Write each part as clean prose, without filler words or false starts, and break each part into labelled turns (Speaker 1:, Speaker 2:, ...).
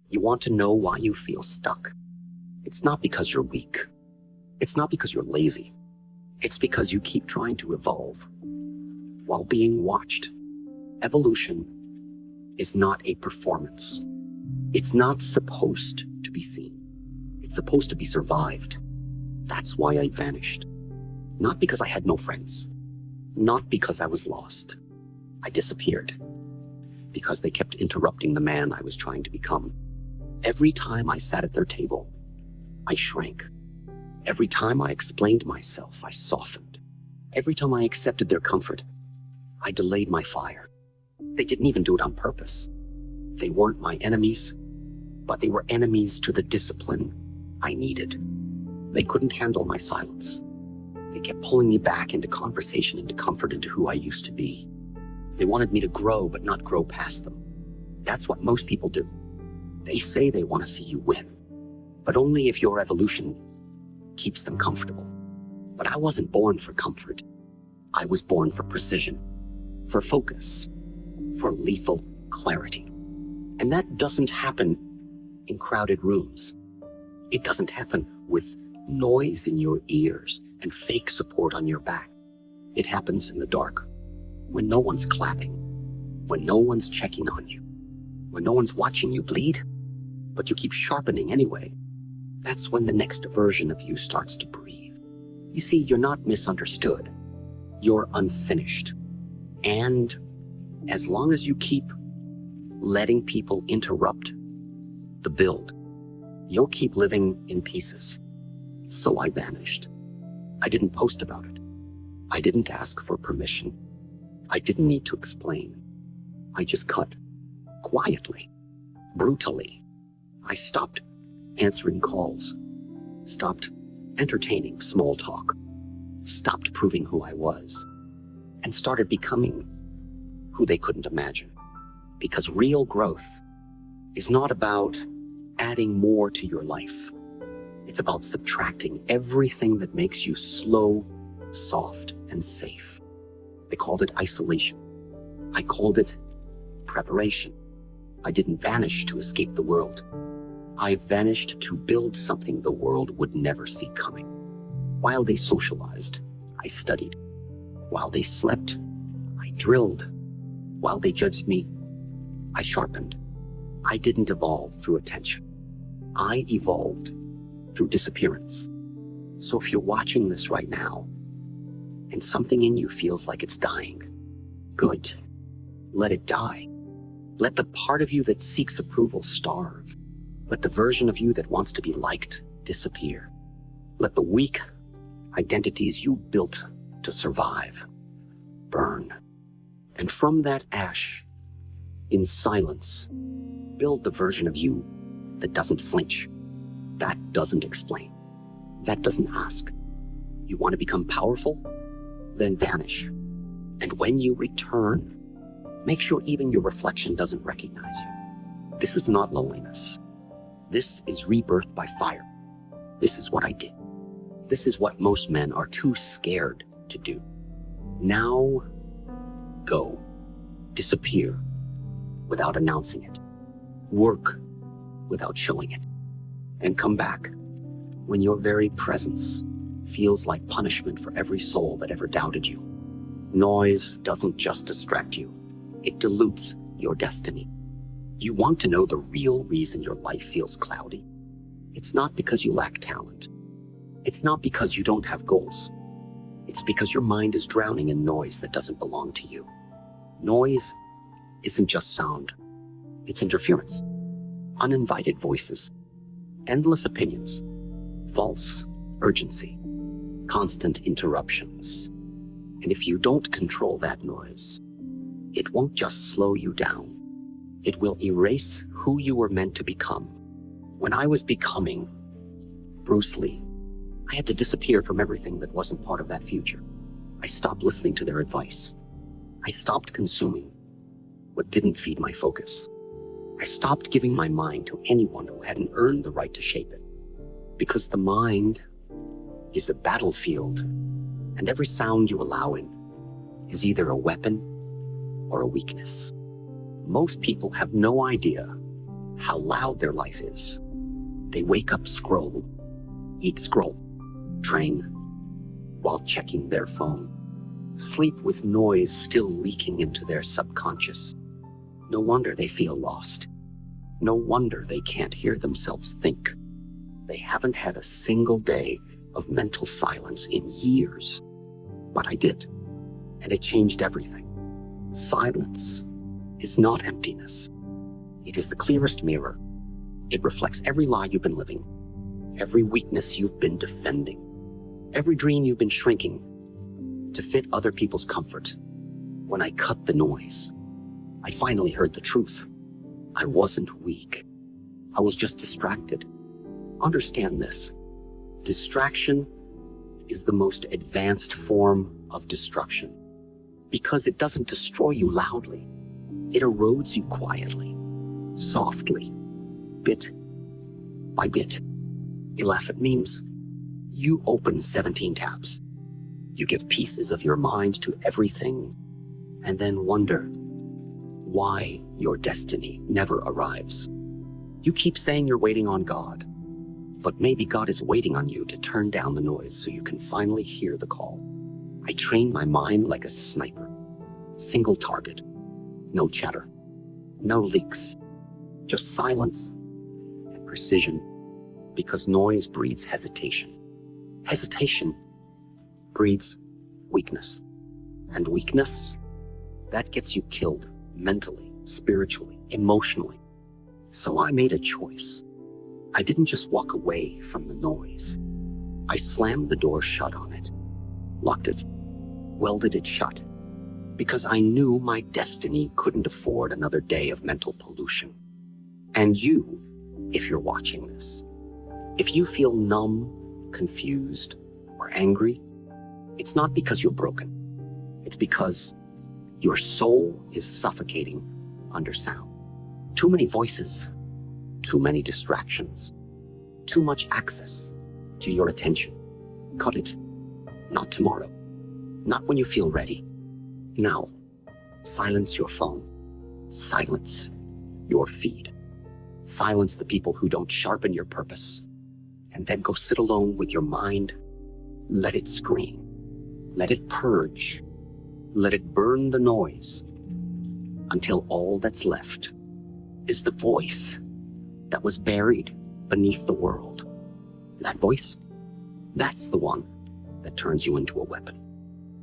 Speaker 1: You want to know why you feel stuck. It's not because you're weak. It's not because you're lazy. It's because you keep trying to evolve while being watched. Evolution is not a performance. It's not supposed to be seen. It's supposed to be survived. That's why I vanished. Not because I had no friends. Not because I was lost. I disappeared because they kept interrupting the man I was trying to become. Every time I sat at their table, I shrank. Every time I explained myself, I softened. Every time I accepted their comfort, I delayed my fire. They didn't even do it on purpose. They weren't my enemies, but they were enemies to the discipline I needed. They couldn't handle my silence. They kept pulling me back into conversation, into comfort, into who I used to be. They wanted me to grow, but not grow past them. That's what most people do. They say they want to see you win, but only if your evolution keeps them comfortable. But I wasn't born for comfort. I was born for precision, for focus, for lethal clarity. And that doesn't happen in crowded rooms. It doesn't happen with noise in your ears and fake support on your back. It happens in the dark, when no one's clapping, when no one's checking on you, when no one's watching you bleed, but you keep sharpening anyway. That's when the next version of you starts to breathe. You see, you're not misunderstood. You're unfinished. And as long as you keep letting people interrupt the build, you'll keep living in pieces. So I vanished. I didn't post about it. I didn't ask for permission. I didn't need to explain. I just cut. Quietly. Brutally. I stopped answering calls. Stopped entertaining small talk. Stopped proving who I was. And started becoming who they couldn't imagine. Because real growth is not about adding more to your life. It's about subtracting everything that makes you slow, soft, and safe. They called it isolation. I called it preparation. I didn't vanish to escape the world. I vanished to build something the world would never see coming. While they socialized, I studied. While they slept, I drilled. While they judged me, I sharpened. I didn't evolve through attention. I evolved through disappearance. So if you're watching this right now, and something in you feels like it's dying, good. Let it die. Let the part of you that seeks approval starve. Let the version of you that wants to be liked disappear. Let the weak identities you built to survive burn. And from that ash, in silence, build the version of you that doesn't flinch, that doesn't explain, that doesn't ask. You want to become powerful? Then vanish. And when you return, make sure even your reflection doesn't recognize you. This is not loneliness. This is rebirth by fire. This is what I did. This is what most men are too scared to do. Now, go. Disappear without announcing it. Work without showing it. And come back when your very presence feels like punishment for every soul that ever doubted you. Noise doesn't just distract you. It dilutes your destiny. You want to know the real reason your life feels cloudy? It's not because you lack talent. It's not because you don't have goals. It's because your mind is drowning in noise that doesn't belong to you. Noise isn't just sound. It's interference. Uninvited voices. Endless opinions. False urgency. Constant interruptions. And if you don't control that noise, it won't just slow you down. It will erase who you were meant to become. When I was becoming Bruce Lee, I had to disappear from everything that wasn't part of that future. I stopped listening to their advice. I stopped consuming what didn't feed my focus. I stopped giving my mind to anyone who hadn't earned the right to shape it. Because the mind is a battlefield, and every sound you allow in is either a weapon or a weakness. Most people have no idea how loud their life is. They wake up, scroll, eat, scroll, train, while checking their phone, sleep with noise still leaking into their subconscious. No wonder they feel lost. No wonder they can't hear themselves think. They haven't had a single day of mental silence in years. But I did, and it changed everything. Silence is not emptiness. It is the clearest mirror. It reflects every lie you've been living, every weakness you've been defending, every dream you've been shrinking to fit other people's comfort. When I cut the noise, I finally heard the truth. I wasn't weak. I was just distracted. Understand this. Distraction is the most advanced form of destruction because it doesn't destroy you loudly. It erodes you quietly, softly, bit by bit. You laugh at memes. You open 17 tabs. You give pieces of your mind to everything and then wonder why your destiny never arrives. You keep saying you're waiting on God, but maybe God is waiting on you to turn down the noise so you can finally hear the call. I train my mind like a sniper. Single target. No chatter. No leaks. Just silence and precision, because noise breeds hesitation. Hesitation breeds weakness. And weakness, that gets you killed mentally, spiritually, emotionally. So I made a choice. I didn't just walk away from the noise. I slammed the door shut on it, locked it, welded it shut, because I knew my destiny couldn't afford another day of mental pollution. And you, if you're watching this, if you feel numb, confused, or angry, it's not because you're broken. It's because your soul is suffocating under sound. Too many voices, too many distractions, too much access to your attention. Cut it. Not tomorrow. Not when you feel ready. Now. Silence your phone. Silence your feed. Silence the people who don't sharpen your purpose. And then go sit alone with your mind. Let it scream. Let it purge. Let it burn the noise until all that's left is the voice that was buried beneath the world. That voice, that's the one that turns you into a weapon.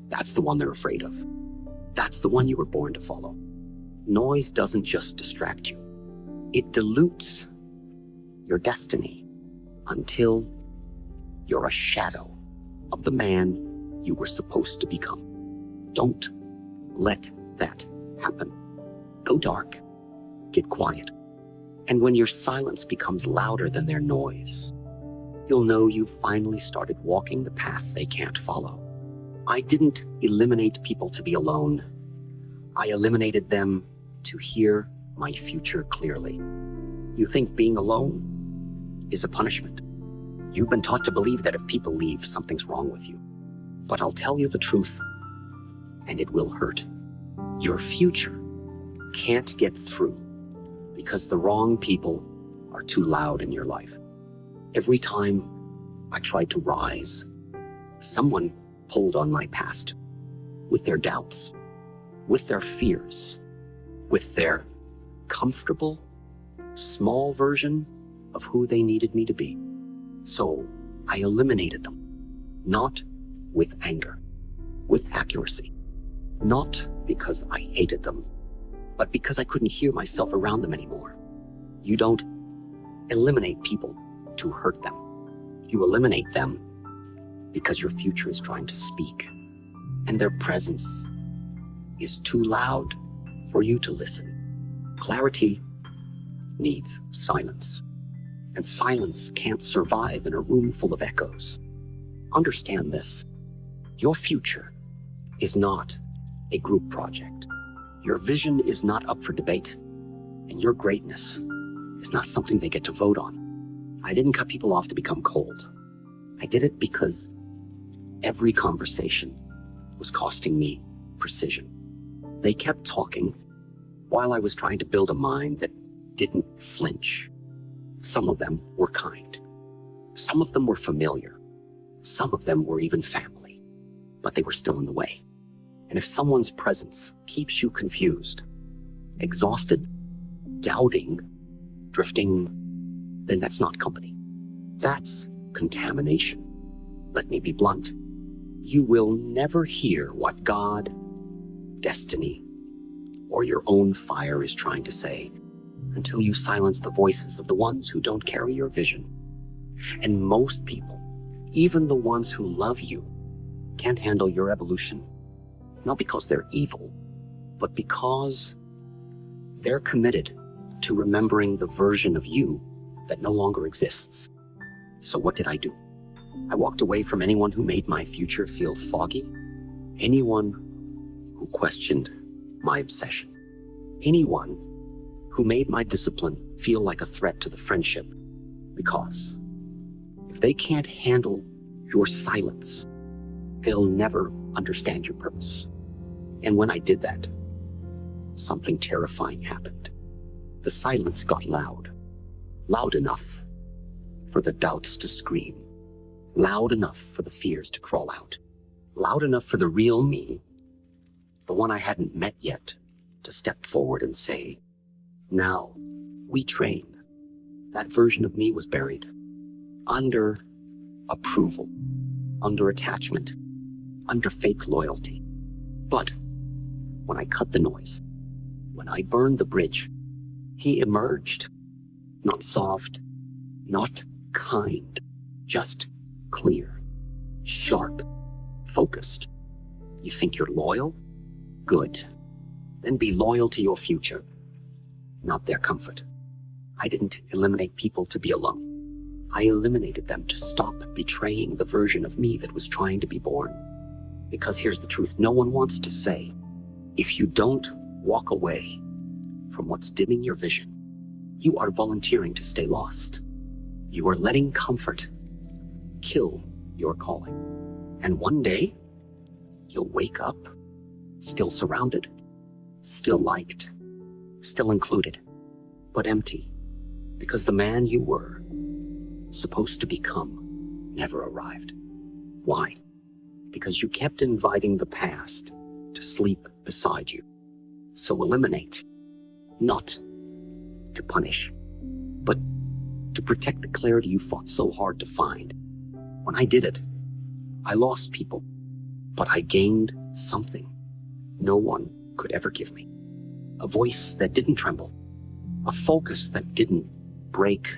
Speaker 1: That's the one they're afraid of. That's the one you were born to follow. Noise doesn't just distract you. It dilutes your destiny until you're a shadow of the man you were supposed to become. Don't let that happen. Go dark. Get quiet. And when your silence becomes louder than their noise, you'll know you've finally started walking the path they can't follow. I didn't eliminate people to be alone. I eliminated them to hear my future clearly. You think being alone is a punishment. You've been taught to believe that if people leave, something's wrong with you. But I'll tell you the truth, and it will hurt. Your future can't get through because the wrong people are too loud in your life. Every time I tried to rise, someone pulled on my past with their doubts, with their fears, with their comfortable, small version of who they needed me to be. So I eliminated them, not with anger, with accuracy, not because I hated them, but because I couldn't hear myself around them anymore. You don't eliminate people to hurt them. You eliminate them because your future is trying to speak, and their presence is too loud for you to listen. Clarity needs silence, and silence can't survive in a room full of echoes. Understand this. Your future is not a group project. Your vision is not up for debate, and your greatness is not something they get to vote on. I didn't cut people off to become cold. I did it because every conversation was costing me precision. They kept talking while I was trying to build a mind that didn't flinch. Some of them were kind. Some of them were familiar. Some of them were even family. But they were still in the way. And if someone's presence keeps you confused, exhausted, doubting, drifting, then that's not company. That's contamination. Let me be blunt. You will never hear what God, destiny, or your own fire is trying to say until you silence the voices of the ones who don't carry your vision. And most people, even the ones who love you, can't handle your evolution, not because they're evil, but because they're committed to remembering the version of you that no longer exists. So what did I do? I walked away from anyone who made my future feel foggy, anyone who questioned my obsession, anyone who made my discipline feel like a threat to the friendship. Because if they can't handle your silence, they'll never understand your purpose. And when I did that, something terrifying happened. The silence got loud, loud enough for the doubts to scream, loud enough for the fears to crawl out, loud enough for the real me, the one I hadn't met yet, to step forward and say, now we train. That version of me was buried under approval, under attachment, under fake loyalty. But when I cut the noise, when I burned the bridge, he emerged, not soft, not kind, just clear, sharp, focused. You think you're loyal? Good. Then be loyal to your future, not their comfort. I didn't eliminate people to be alone. I eliminated them to stop betraying the version of me that was trying to be born. Because here's the truth, no one wants to say, if you don't walk away from what's dimming your vision, you are volunteering to stay lost. You are letting comfort kill your calling. And one day, you'll wake up, still surrounded, still liked, still included, but empty, because the man you were supposed to become never arrived. Why? Because you kept inviting the past to sleep beside you. So eliminate, not to punish, but to protect the clarity you fought so hard to find. When I did it, I lost people, but I gained something no one could ever give me. A voice that didn't tremble, a focus that didn't break,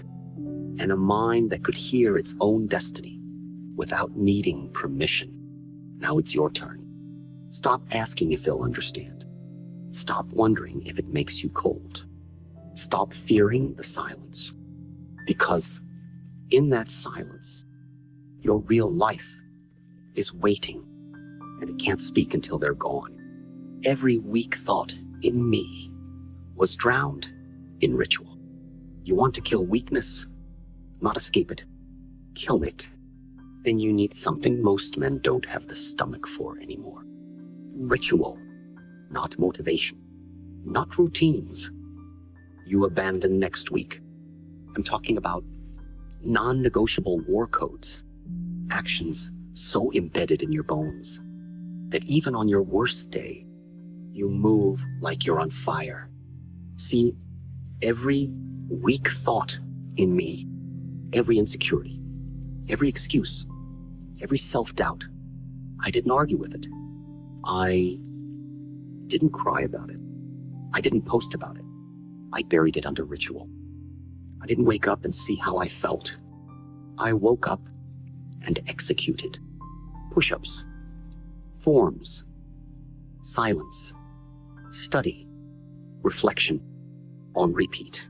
Speaker 1: and a mind that could hear its own destiny without needing permission. Now it's your turn. Stop asking if they'll understand. Stop wondering if it makes you cold. Stop fearing the silence. Because in that silence, your real life is waiting, and it can't speak until they're gone. Every weak thought in me was drowned in ritual. You want to kill weakness, not escape it. Kill it. Then you need something most men don't have the stomach for anymore. Ritual, not motivation, not routines. You abandon next week. I'm talking about non-negotiable war codes, actions so embedded in your bones that even on your worst day, you move like you're on fire. See, every weak thought in me, every insecurity, every excuse, every self-doubt, I didn't argue with it. I didn't cry about it. I didn't post about it. I buried it under ritual. I didn't wake up and see how I felt. I woke up and executed. Push-ups, forms, silence, study, reflection, on repeat.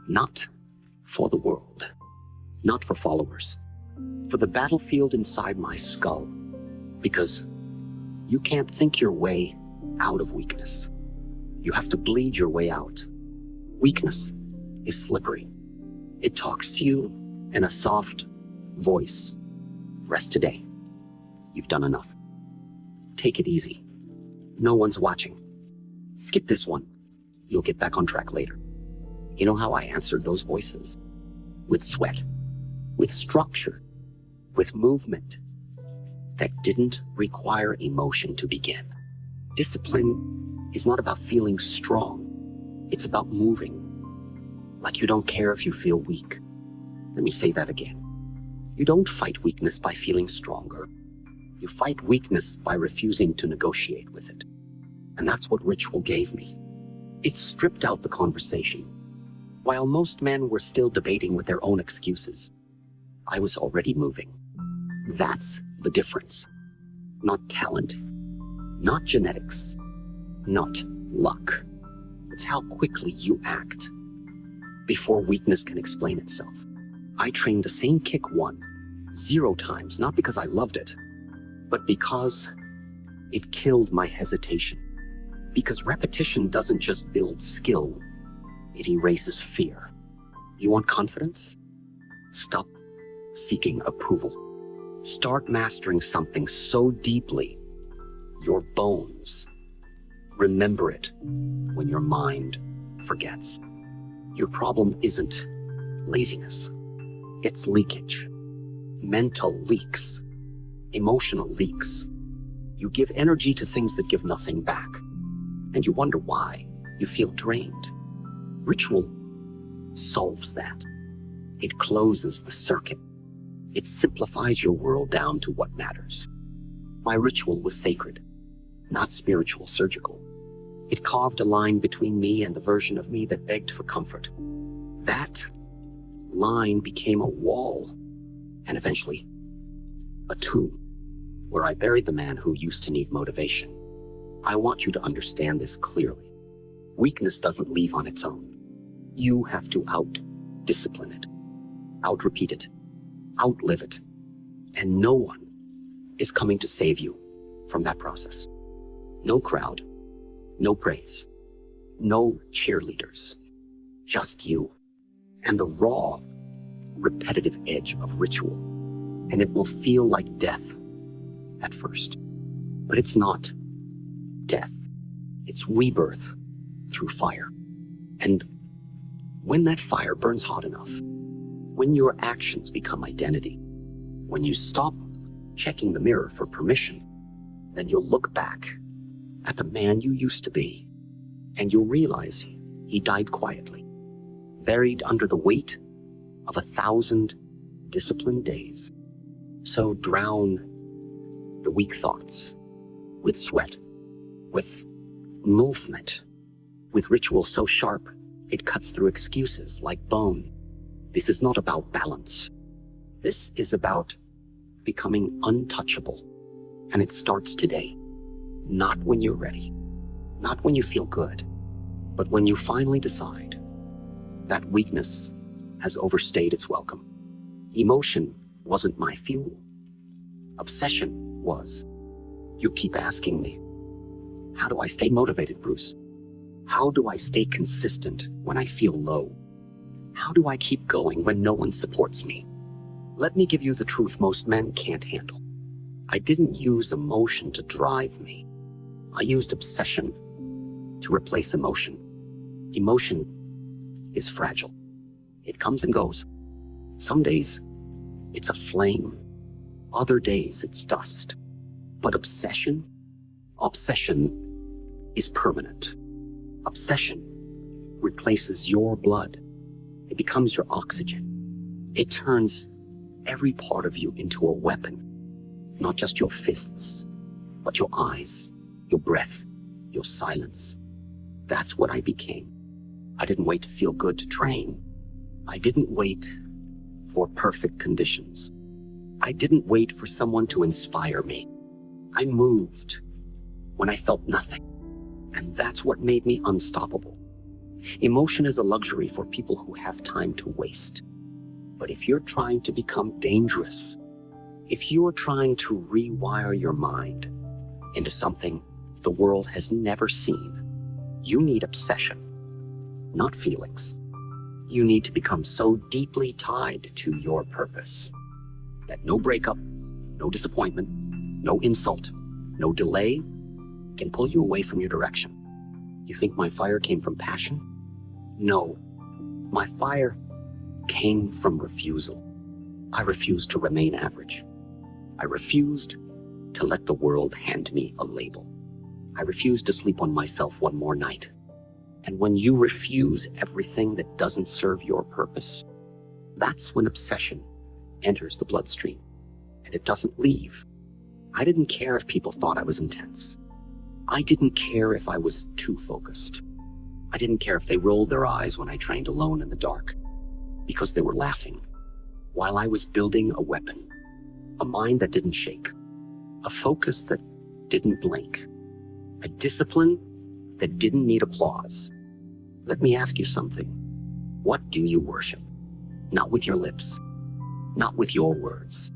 Speaker 1: Not for the world, not for followers, for the battlefield inside my skull, because you can't think your way out of weakness. You have to bleed your way out. Weakness is slippery. It talks to you in a soft voice. Rest today. You've done enough. Take it easy. No one's watching. Skip this one. You'll get back on track later. You know how I answered those voices? With sweat, with structure, with movement that didn't require emotion to begin. Discipline is not about feeling strong. It's about moving like you don't care if you feel weak. Let me say that again. You don't fight weakness by feeling stronger. You fight weakness by refusing to negotiate with it. And that's what ritual gave me. It stripped out the conversation. While most men were still debating with their own excuses, I was already moving. That's the difference. Not talent, not genetics, not luck. It's how quickly you act before weakness can explain itself. I trained the same kick 0 times, not because I loved it, but because it killed my hesitation. Because repetition doesn't just build skill, it erases fear. You want confidence? Stop seeking approval. Start mastering something so deeply, your bones remember it when your mind forgets. Your problem isn't laziness. It's leakage. Mental leaks. Emotional leaks. You give energy to things that give nothing back. And you wonder why you feel drained. Ritual solves that. It closes the circuit. It simplifies your world down to what matters. My ritual was sacred, not spiritual, surgical. It carved a line between me and the version of me that begged for comfort. That line became a wall, and eventually a tomb, where I buried the man who used to need motivation. I want you to understand this clearly. Weakness doesn't leave on its own. You have to out-discipline it, out-repeat it, outlive it. And no one is coming to save you from that process. No crowd, no praise, no cheerleaders, just you and the raw, repetitive edge of ritual. And it will feel like death at first, but it's not death. It's rebirth through fire. And when that fire burns hot enough, when your actions become identity, when you stop checking the mirror for permission, then you'll look back at the man you used to be, and you'll realize he died quietly, buried under the weight of 1,000 disciplined days. So drown the weak thoughts with sweat, with movement, with ritual so sharp it cuts through excuses like bone. This is not about balance. This is about becoming untouchable. And it starts today. Not when you're ready, not when you feel good, but when you finally decide that weakness has overstayed its welcome. Emotion wasn't my fuel. Obsession was. You keep asking me, how do I stay motivated, Bruce? How do I stay consistent when I feel low? How do I keep going when no one supports me? Let me give you the truth most men can't handle. I didn't use emotion to drive me. I used obsession to replace emotion. Emotion is fragile. It comes and goes. Some days, it's a flame. Other days, it's dust. But obsession is permanent. Obsession replaces your blood. It becomes your oxygen. It turns every part of you into a weapon. Not just your fists, but your eyes, your breath, your silence. That's what I became. I didn't wait to feel good to train. I didn't wait for perfect conditions. I didn't wait for someone to inspire me. I moved when I felt nothing. And that's what made me unstoppable. Emotion is a luxury for people who have time to waste. But if you're trying to become dangerous, if you're trying to rewire your mind into something the world has never seen, you need obsession, not feelings. You need to become so deeply tied to your purpose that no breakup, no disappointment, no insult, no delay can pull you away from your direction. You think my fire came from passion? No, My fire came from refusal. I refused to remain average. I refused to let the world hand me a label. I refused to sleep on myself one more night. And when you refuse everything that doesn't serve your purpose, that's when obsession enters the bloodstream, and it doesn't leave. I didn't care if people thought I was intense. I didn't care if I was too focused. I didn't care if they rolled their eyes when I trained alone in the dark, because they were laughing while I was building a weapon, a mind that didn't shake, a focus that didn't blink, a discipline that didn't need applause. Let me ask you something. What do you worship? Not with your lips, not with your words,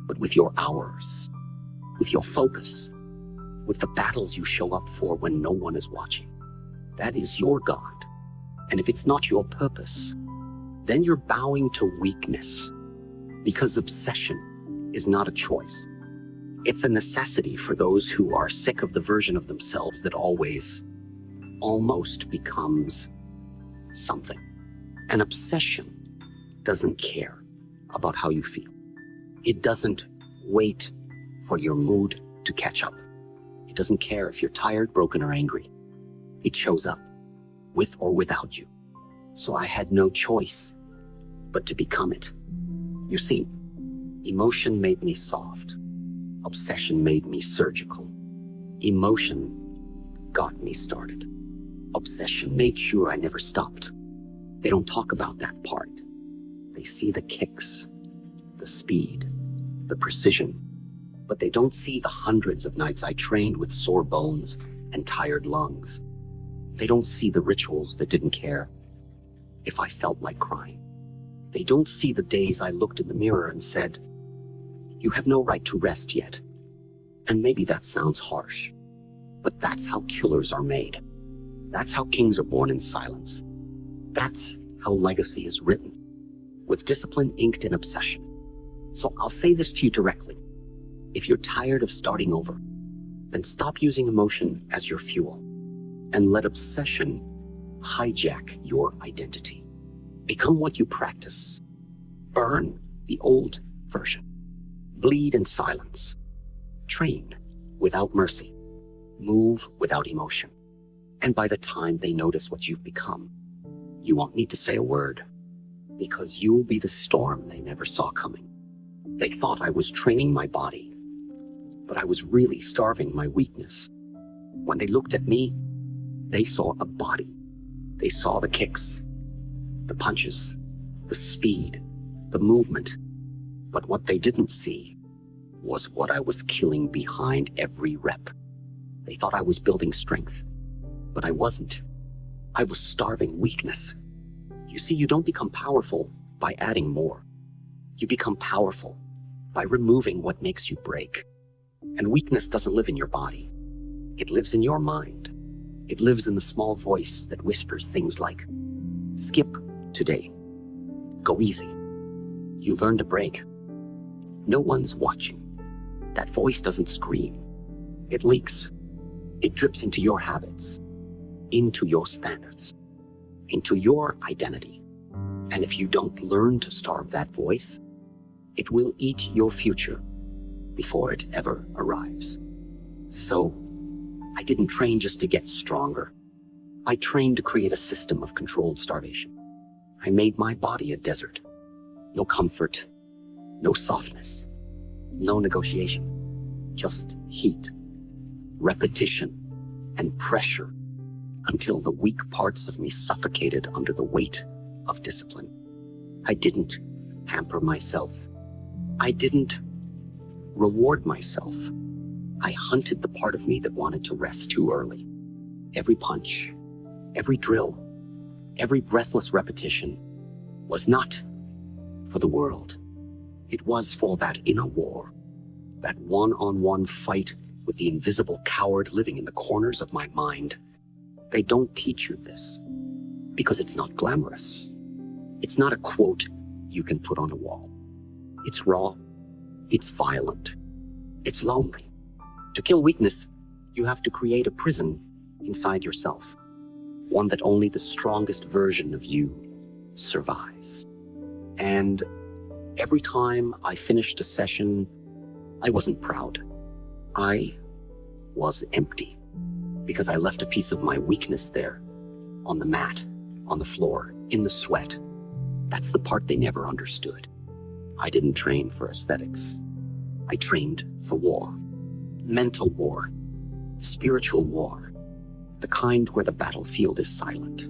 Speaker 1: but with your hours, with your focus, with the battles you show up for when no one is watching. That is your God. And if it's not your purpose, then you're bowing to weakness, because obsession is not a choice. It's a necessity for those who are sick of the version of themselves that always, almost becomes something. An obsession doesn't care about how you feel. It doesn't wait for your mood to catch up. It doesn't care if you're tired, broken, or angry. It shows up, with or without you. So I had no choice but to become it. You see, emotion made me soft. Obsession made me surgical. Emotion got me started. Obsession made sure I never stopped. They don't talk about that part. They see the kicks, the speed, the precision, but they don't see the hundreds of nights I trained with sore bones and tired lungs. They don't see the rituals that didn't care if I felt like crying. They don't see the days I looked in the mirror and said, "You have no right to rest yet." And maybe that sounds harsh, but that's how killers are made. That's how kings are born in silence. That's how legacy is written, with discipline inked in obsession. So I'll say this to you directly. If you're tired of starting over, then stop using emotion as your fuel and let obsession hijack your identity. Become what you practice. Burn the old version. Bleed in silence. Train without mercy. Move without emotion. And by the time they notice what you've become, you won't need to say a word, because you'll be the storm they never saw coming. They thought I was training my body, but I was really starving my weakness. When they looked at me, they saw a body. They saw the kicks, the punches, the speed, the movement. But what they didn't see was what I was killing behind every rep. They thought I was building strength, but I wasn't. I was starving weakness. You see, you don't become powerful by adding more. You become powerful by removing what makes you break. And weakness doesn't live in your body. It lives in your mind. It lives in the small voice that whispers things like, "Skip today. Go easy. You've earned a break. No one's watching." That voice doesn't scream. It leaks. It drips into your habits, into your standards, into your identity. And if you don't learn to starve that voice, it will eat your future before it ever arrives. So, I didn't train just to get stronger. I trained to create a system of controlled starvation. I made my body a desert. No comfort, no softness, no negotiation, just heat, repetition, and pressure, until the weak parts of me suffocated under the weight of discipline. I didn't hamper myself. I didn't reward myself. I hunted the part of me that wanted to rest too early. Every punch, every drill, every breathless repetition was not for the world. It was for that inner war, that one-on-one fight with the invisible coward living in the corners of my mind. They don't teach you this because it's not glamorous. It's not a quote you can put on a wall. It's raw. It's violent. It's lonely. To kill weakness, you have to create a prison inside yourself, one that only the strongest version of you survives. And every time I finished a session, I wasn't proud. I was empty because I left a piece of my weakness there on the mat, on the floor, in the sweat. That's the part they never understood. I didn't train for aesthetics. I trained for war. Mental war. Spiritual war. The kind where the battlefield is silent,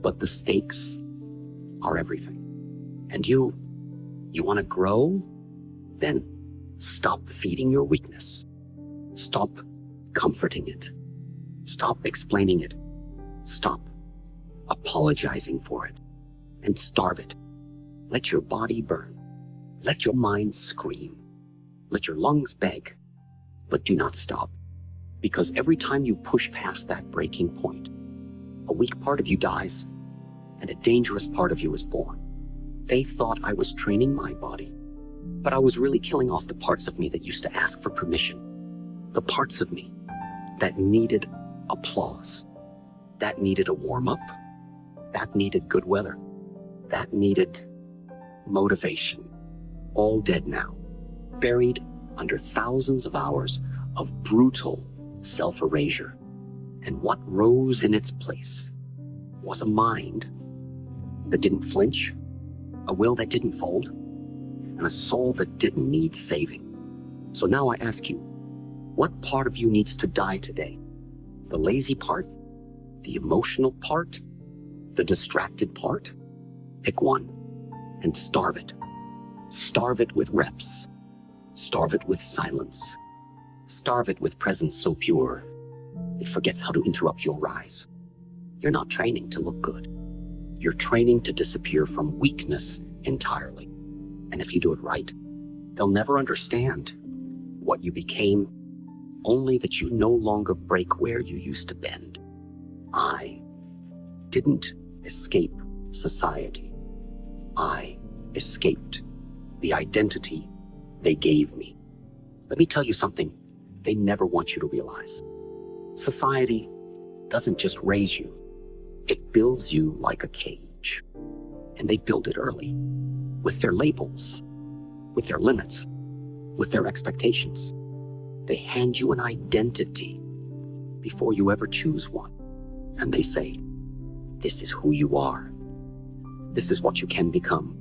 Speaker 1: but the stakes are everything. And you want to grow? Then stop feeding your weakness. Stop comforting it. Stop explaining it. Stop apologizing for it. And starve it. Let your body burn. Let your mind scream. Let your lungs beg. But do not stop. Because every time you push past that breaking point, a weak part of you dies, and a dangerous part of you is born. They thought I was training my body, but I was really killing off the parts of me that used to ask for permission. The parts of me that needed applause, that needed a warm-up, that needed good weather, that needed motivation. All dead now, buried under thousands of hours of brutal self-erasure. And what rose in its place was a mind that didn't flinch, a will that didn't fold, and a soul that didn't need saving. So now I ask you, what part of you needs to die today? The lazy part? The emotional part? The distracted part? Pick one and starve it. Starve it with reps. Starve it with silence. Starve it with presence so pure, it forgets how to interrupt your rise. You're not training to look good. You're training to disappear from weakness entirely. And if you do it right, they'll never understand what you became, only that you no longer break where you used to bend. I didn't escape society. I escaped the identity they gave me. Let me tell you something they never want you to realize. Society doesn't just raise you, it builds you like a cage. And they build it early, with their labels, with their limits, with their expectations. They hand you an identity before you ever choose one. And they say, this is who you are. This is what you can become.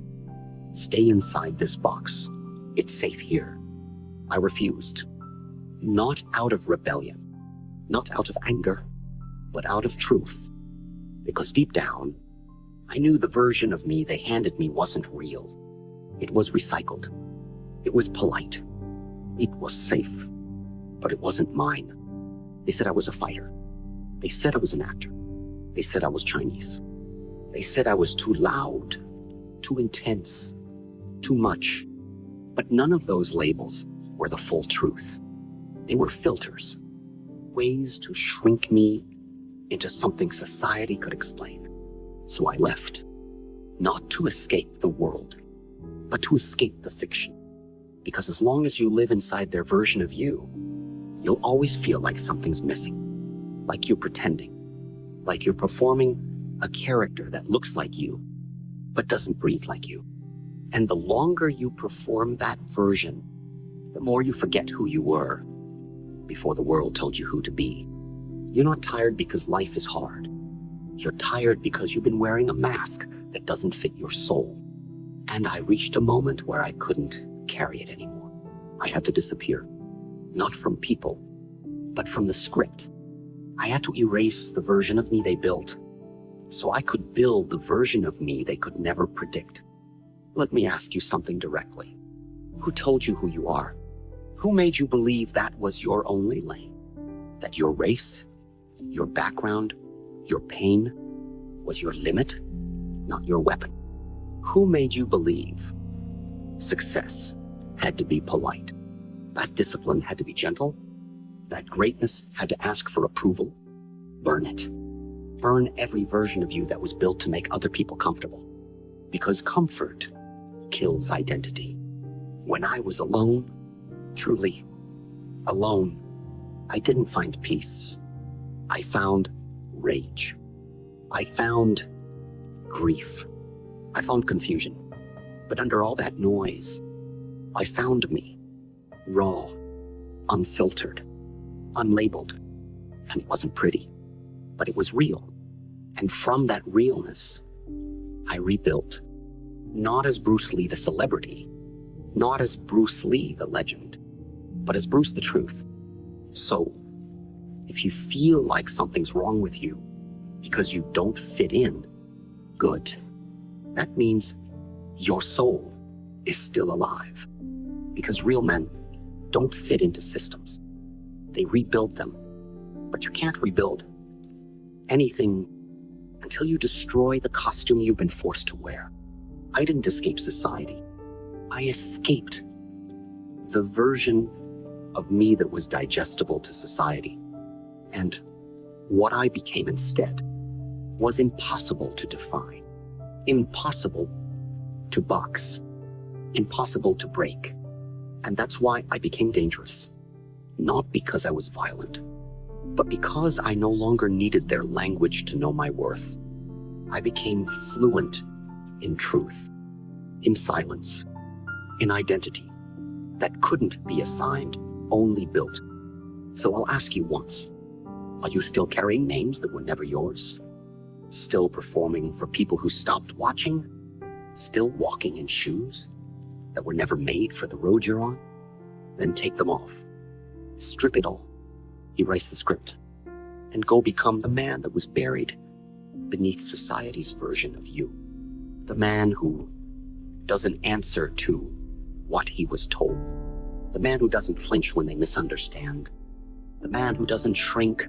Speaker 1: Stay inside this box. It's safe here. I refused. Not out of rebellion, not out of anger, but out of truth. Because deep down, I knew the version of me they handed me wasn't real. It was recycled. It was polite. It was safe. But it wasn't mine. They said I was a fighter. They said I was an actor. They said I was Chinese. They said I was too loud, too intense, too much. But none of those labels were the full truth. They were filters, ways to shrink me into something society could explain. So I left, not to escape the world, but to escape the fiction. Because as long as you live inside their version of you, you'll always feel like something's missing, like you're pretending, like you're performing a character that looks like you, but doesn't breathe like you. And the longer you perform that version, the more you forget who you were before the world told you who to be. You're not tired because life is hard. You're tired because you've been wearing a mask that doesn't fit your soul. And I reached a moment where I couldn't carry it anymore. I had to disappear, not from people, but from the script. I had to erase the version of me they built, so I could build the version of me they could never predict. Let me ask you something directly. Who told you who you are? Who made you believe that was your only lane? That your race, your background, your pain was your limit, not your weapon? Who made you believe success had to be polite, that discipline had to be gentle, that greatness had to ask for approval? Burn it. Burn every version of you that was built to make other people comfortable. Because comfort kills identity. When I was alone, truly alone, I didn't find peace. I found rage. I found grief. I found confusion. But under all that noise, I found me. Raw, unfiltered, unlabeled. And it wasn't pretty, but it was real. And from that realness, I rebuilt. Not as Bruce Lee the celebrity, not as Bruce Lee the legend, but as Bruce the truth. So, if you feel like something's wrong with you because you don't fit in, good. That means your soul is still alive. Because real men don't fit into systems. They rebuild them. But you can't rebuild anything until you destroy the costume you've been forced to wear. I didn't escape society. I escaped the version of me that was digestible to society. And what I became instead was impossible to define, impossible to box, impossible to break. And that's why I became dangerous. Not because I was violent, but because I no longer needed their language to know my worth. I became fluent in truth, in silence, in identity that couldn't be assigned, only built. So I'll ask you once, are you still carrying names that were never yours? Still performing for people who stopped watching? Still walking in shoes that were never made for the road you're on? Then take them off. Strip it all. Erase the script. And go become the man that was buried beneath society's version of you. The man who doesn't answer to what he was told. The man who doesn't flinch when they misunderstand. The man who doesn't shrink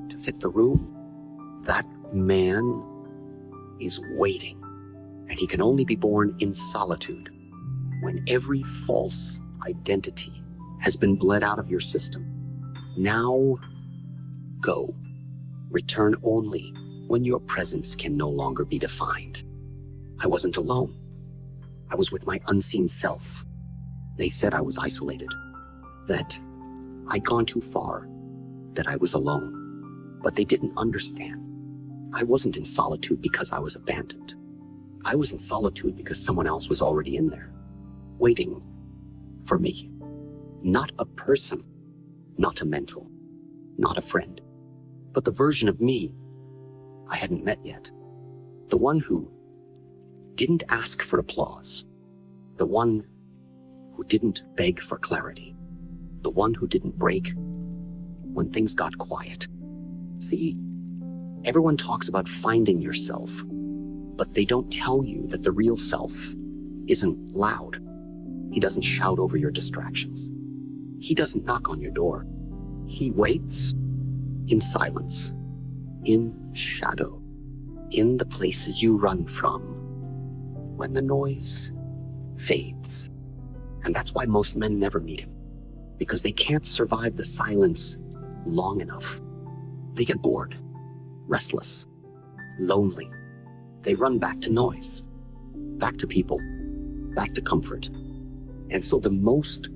Speaker 1: to fit the room. That man is waiting. And he can only be born in solitude when every false identity has been bled out of your system. Now, go. Return only when your presence can no longer be defined. I wasn't alone. I was with my unseen self. They said I was isolated, that I'd gone too far, that I was alone. But they didn't understand. I wasn't in solitude because I was abandoned. I was in solitude because someone else was already in there, waiting for me. Not a person, not a mentor, not a friend, but the version of me I hadn't met yet. The one who didn't ask for applause. The one who didn't beg for clarity. The one who didn't break when things got quiet. See, everyone talks about finding yourself, but they don't tell you that the real self isn't loud. He doesn't shout over your distractions. He doesn't knock on your door. He waits in silence, in shadow, in the places you run from when the noise fades. And that's why most men never meet him, because they can't survive the silence long enough. They get bored, restless, lonely. They run back to noise, back to people, back to comfort. And so the most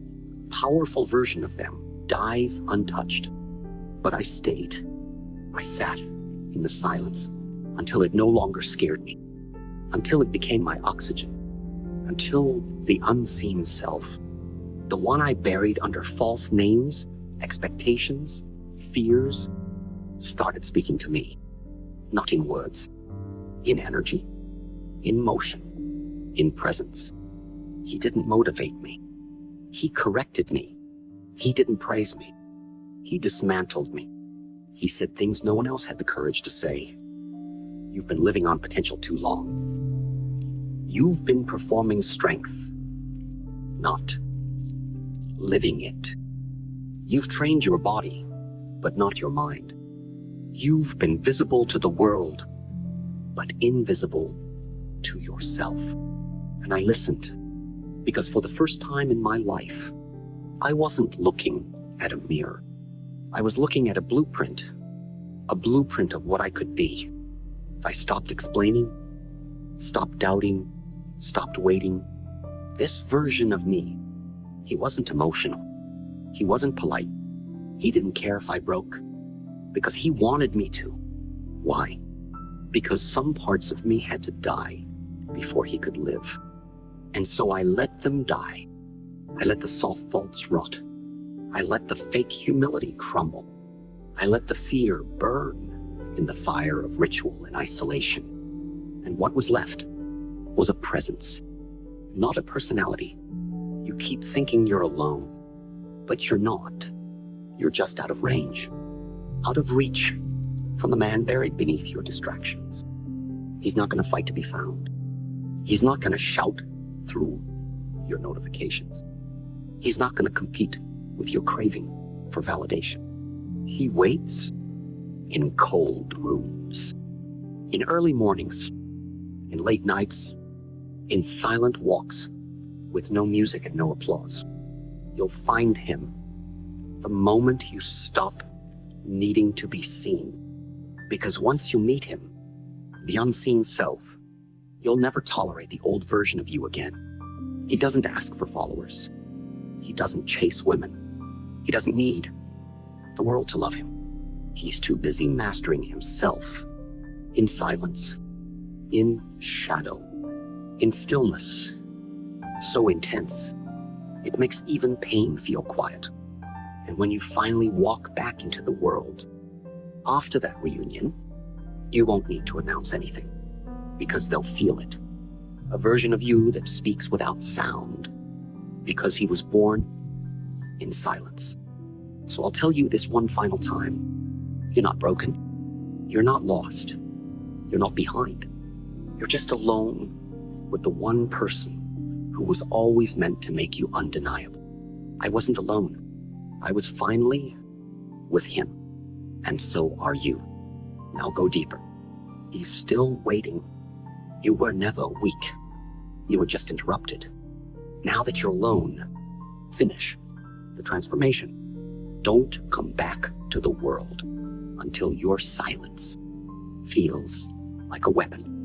Speaker 1: powerful version of them dies untouched. But I stayed. I sat in the silence until it no longer scared me, until it became my oxygen, until the unseen self, the one I buried under false names, expectations, fears, started speaking to me, not in words, in energy, in motion, in presence. He didn't motivate me. He corrected me. He didn't praise me. He dismantled me. He said things no one else had the courage to say. You've been living on potential too long. You've been performing strength, not living it. You've trained your body, but not your mind. You've been visible to the world, but invisible to yourself. And I listened, because for the first time in my life, I wasn't looking at a mirror. I was looking at a blueprint of what I could be. If I stopped explaining, stopped doubting, stopped waiting, this version of me, he wasn't emotional. He wasn't polite. He didn't care if I broke, because he wanted me to. Why? Because some parts of me had to die before he could live. And so I let them die. I let the soft faults rot. I let the fake humility crumble. I let the fear burn in the fire of ritual and isolation. And what was left was a presence, not a personality. You keep thinking you're alone, but you're not. You're just out of range, out of reach from the man buried beneath your distractions. He's not going to fight to be found. He's not going to shout through your notifications. He's not going to compete with your craving for validation. He waits in cold rooms, in early mornings, in late nights, in silent walks with no music and no applause. You'll find him the moment you stop needing to be seen. Because once you meet him, the unseen self, you'll never tolerate the old version of you again. He doesn't ask for followers. He doesn't chase women. He doesn't need the world to love him. He's too busy mastering himself in silence, in shadow, in stillness, so intense, it makes even pain feel quiet. And when you finally walk back into the world, after that reunion, you won't need to announce anything, because they'll feel it. A version of you that speaks without sound, because he was born in silence. So I'll tell you this one final time. You're not broken. You're not lost. You're not behind. You're just alone with the one person who was always meant to make you undeniable. I wasn't alone. I was finally with him. And so are you. Now go deeper. He's still waiting. You were never weak. You were just interrupted. Now that you're alone, finish the transformation. Don't come back to the world until your silence feels like a weapon.